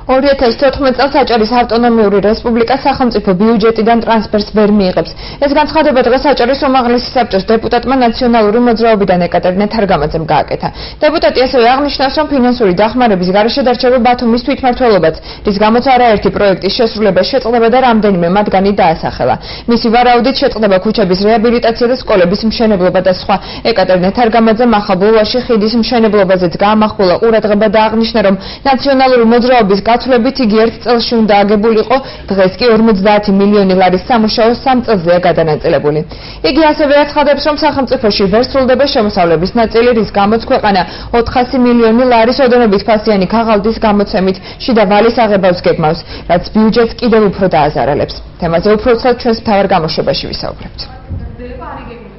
2014 წელს აჭარის ავტონომიური რესპუბლიკა სახელმწიფო ბიუჯეტიდან ტრანსფერს ვერ მიიღებს. ეს განცხადება დღეს აჭარის უმაღლესი საბჭოს დეპუტატმა ნაციონალური მოძრაობიდან ეკატერინე თარგამაძემ გააკეთა. დეპუტატი ასევე აღნიშნავს, რომ ფინანსური დახმარების გარეშე დარჩება ბათუმის თვითმმართველობაც, რის გამოც არაერთი პროექტის შესრულება შეწყდება და რამდენიმე მათგანი დაასახელა. მისი ვარაუდით შეწყდება ქუჩების რეაბილიტაცია და სკოლების მშენებლობა და სხვა. ეკატერინე თარგამაძემ ახალბულვარში ხიდის მშენებლობაზეც გაამახვილა ყურადღება და აღნიშნა, რომ ნაციონალური მოძრაობის გაცვლებით იგი ერთ წელში უნდა აგებულიყო, დღეს კი 50 მილიონი ლარის სამუშაო 3 წელზეა გადანაწილებული. იგი ასევე აცხადებს, რომ სახელმწიფოში ვერ სრულდება შემოსავლების ნაწილი, რის გამოც ქვეყანა 400 მილიონი ლარის ოდენობით ფასიანი ქაღალდის გამოცემით შიდა ვალის აღებავს გეგმავს, რაც ბიუჯეტს კიდევ უფრო დააზარალებს. თემაზე უფრო ცალ ჩვენს მთავარ გამოშვებაში ვისაუბრებთ.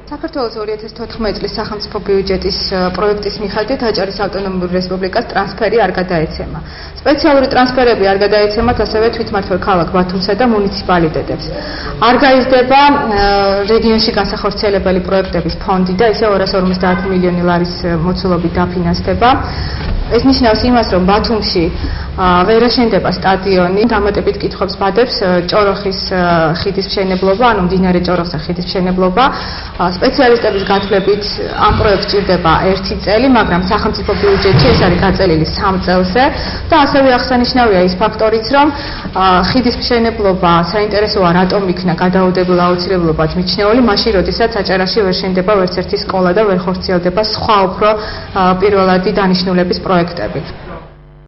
საქართველოს 2014 წლის სახელმწიფო ბიუჯეტის პროექტის მიხედვით აჭარის ავტონომიური რესპუბლიკას ტრანსფერი არ გადაეცემა. სპეციალური ტრანსფერები არ გადაეცემათ ასევე თვითმმართველ ქალაქ ბათუმსა და მუნიციპალიტეტებს. არ გაიზრდება რეგიონში განსახორციელებელი პროექტების ფონდი და ისე 250 მილიონი ლარის მოცულობით დაფინანსდება. ეს ნიშნავს იმას, რომ ბათუმში ვერ აშენდება სტადიონი. დამატებით კითხვებს ბადებს ჭოროხის ხიდის მშენებლობა, ანუ მდინარე ჭოროხსა ხიდის მშენებლობა. სპეციალისტების გათვლებით ამ პროექტს ჭირდება 1 წელი, მაგრამ სახელმწიფო ბიუჯეტში ეს არის გაწელილი 3 წელზე და ასევე აღსანიშნავია ის ფაქტორიც, რომ ხიდის მშენებლობა საინტერესოა რატომ იქნა გადაუდებული აუცილებლობად მიჩნეული, მაშინ როდესაც აჭარაში ვერ შენდება ვერც ერთი სკოლა და ვერ ხორციელდება სხვა უფრო პირველადი დანიშნულების პროექტები.